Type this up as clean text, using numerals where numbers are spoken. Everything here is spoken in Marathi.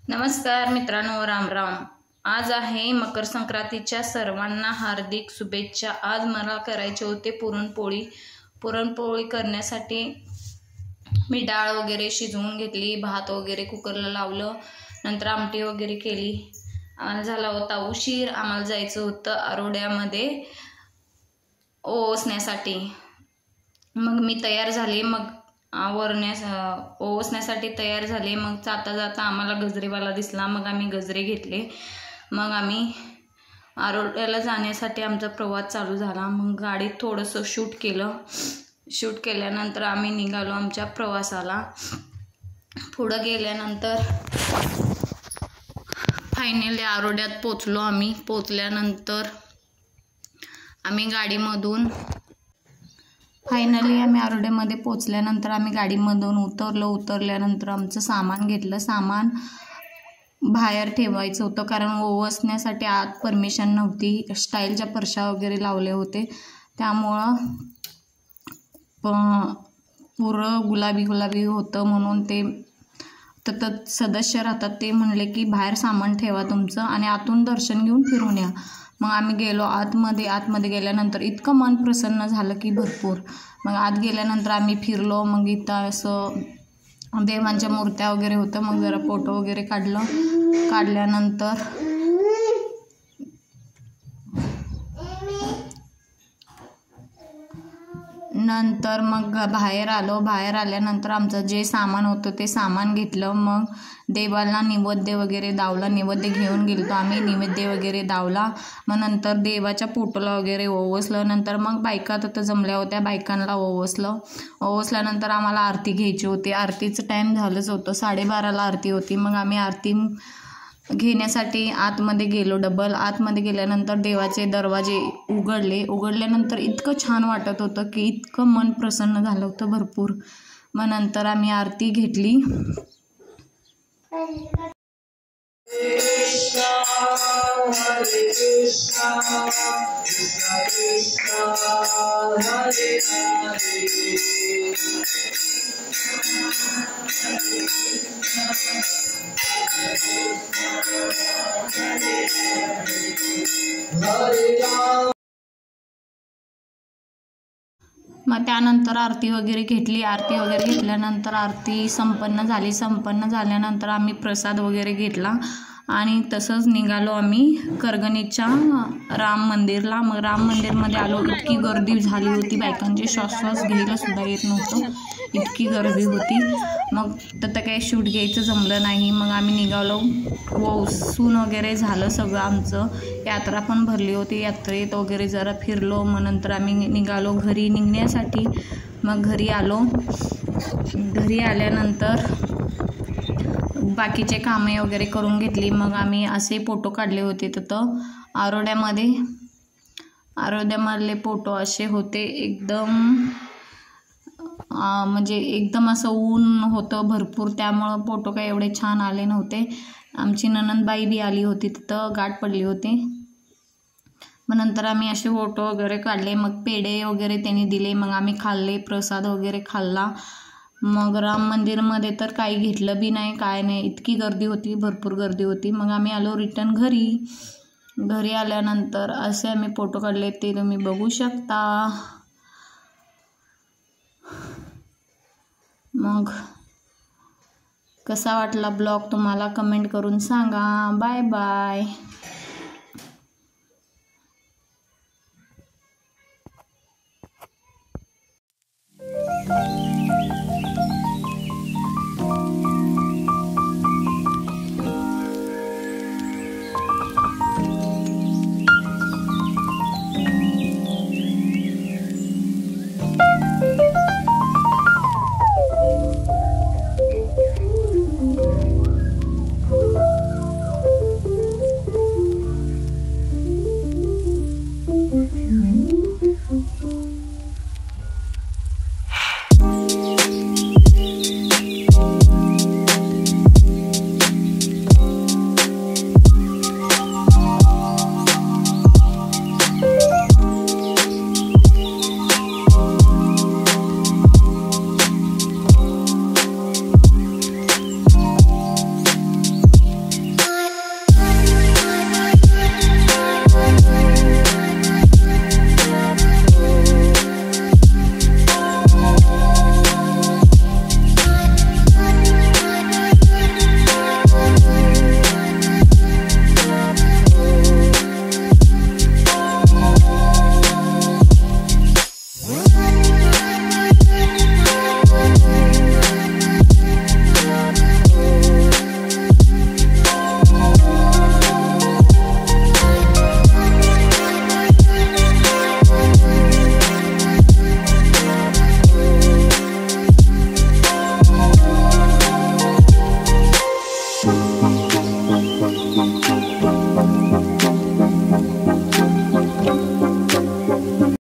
नमस्कार मित्रांनो, राम राम। आज आहे मकर संक्रांतीच्या सर्वांना हार्दिक शुभेच्छा। आज मला करायचे होते पुरणपोळी। पुरणपोळी करण्यासाठी मी डाळ वगैरे शिजवून घेतली, भात वगैरे कुकरला लावलं, नंतर आमटी वगैरे केली। झाला होता उशीर, आम्हाला जायचं होतं आरोड्यामध्ये ओवसण्यासाठी। मग मी तयार झाले, मग ओवसण्यासाठी तयार झाले। मग जाता जाता आम्हाला गजरेवाला दिसला, मग आम्ही गजरे घेतले। मग आम्ही आरोड्याला जाण्यासाठी आमचा प्रवास चालू झाला। मग गाडीत थोडंसं शूट केलं। शूट केल्यानंतर आम्ही निघालो आमच्या प्रवासाला। पुढं गेल्यानंतर फायनली आरोड्यात पोचलो आम्ही। पोचल्यानंतर आम्ही गाडीमधून आरोड्यामध्ये पोचल्यानंतर आम्ही गाडीमधून उतरल्यानंतर आमचं सामान घेतलं। सामान बाहेर ठेवायचं होतं, कारण ओवसण्यासाठी आत परमिशन नव्हती। स्टाईलच्या परशा वगैरे लावले होते, त्यामुळं पुरं गुलाबी होतं। म्हणून ते सदस्य राहतात, ते म्हणले की बाहेर सामान ठेवा तुमचं आणि आतून दर्शन घेऊन फिरून या। मग आम्ही गेलो आतमध्ये गेल्यानंतर इतकं मन प्रसन्न झालं की भरपूर। मग आत गेल्यानंतर आम्ही फिरलो। मग इथं असं देवांच्या मूर्त्या वगैरे होत्या। मग जरा फोटो वगैरे काढल्यानंतर मग बाहेर आल्यानंतर आमचं जे सामान होतं ते सामान घेतलं। मग देवाला नैवेद्य वगैरे दावला, नैवेद्य घेऊन गेलतो आम्ही, नैवेद्य वगैरे दावला। मग नंतर देवाच्या फोटोला वगैरे ओवसलं। नंतर मग बायका तिथं जमल्या होत्या, बायकांना ओवसल्यानंतर आम्हाला आरती घ्यायची होती। आरतीचं टाईम झालंच होतं, 12:30ला आरती होती। मग आम्ही आरती घेण्यासाठी आतमध्ये गेलो। आतमध्ये गेल्यानंतर देवाचे दरवाजे उघडल्यानंतर इतकं छान वाटत होतं की इतकं मन प्रसन्न झालं होतं भरपूर। मग नंतर आम्ही आरती घेतली। मग त्यानंतर आरती वगैरे घेतल्यानंतर आरती संपन्न झाल्यानंतर आम्ही प्रसाद वगैरे घेतला आणि तसंच निघालो आम्ही करगणीच्या राम मंदिरला। मग राम मंदिरमध्ये आलो, इतकी गर्दी झाली होती, बायकांचे श्वास घ्यायला सुद्धा येत नव्हतं, इतकी गर्दी होती। मग तर काही शूट घ्यायचं जमलं नाही। मग आम्ही निघालो, ओवसून वगैरे झालं सगळं आमचं। यात्रा पण भरली होती, यात्रेत वगैरे जरा फिरलो। मग नंतर आम्ही निघालो घरी निघण्यासाठी। मग घरी आल्यानंतर बाकीचे कामे वगैरे करून घेतली। मग आम्ही असे फोटो काढले होते तिथं आरोड्यामधले फोटो असे होते, एकदम असं ऊन होतं भरपूर, त्यामुळं फोटो काही एवढे छान आले नव्हते। आमची नणंदबाई बी आली होती तिथं, गाठ पडली होती। मग नंतर आम्ही असे फोटो वगैरे काढले। मग पेढे वगैरे त्यांनी दिले, मग आम्ही खाल्ले, प्रसाद वगैरे खाल्ला। मग राम मंदिरमध्ये तर काही घेतलं बी नाही, काय नाही, इतकी गर्दी होती, भरपूर गर्दी होती। मग आम्ही आलो रिटर्न घरी आल्यानंतर असे आम्ही फोटो काढले, ते तुम्ही बघू शकता। मग कसा वाटला ब्लॉग तुम्हाला कमेंट करून सांगा। Bye bye.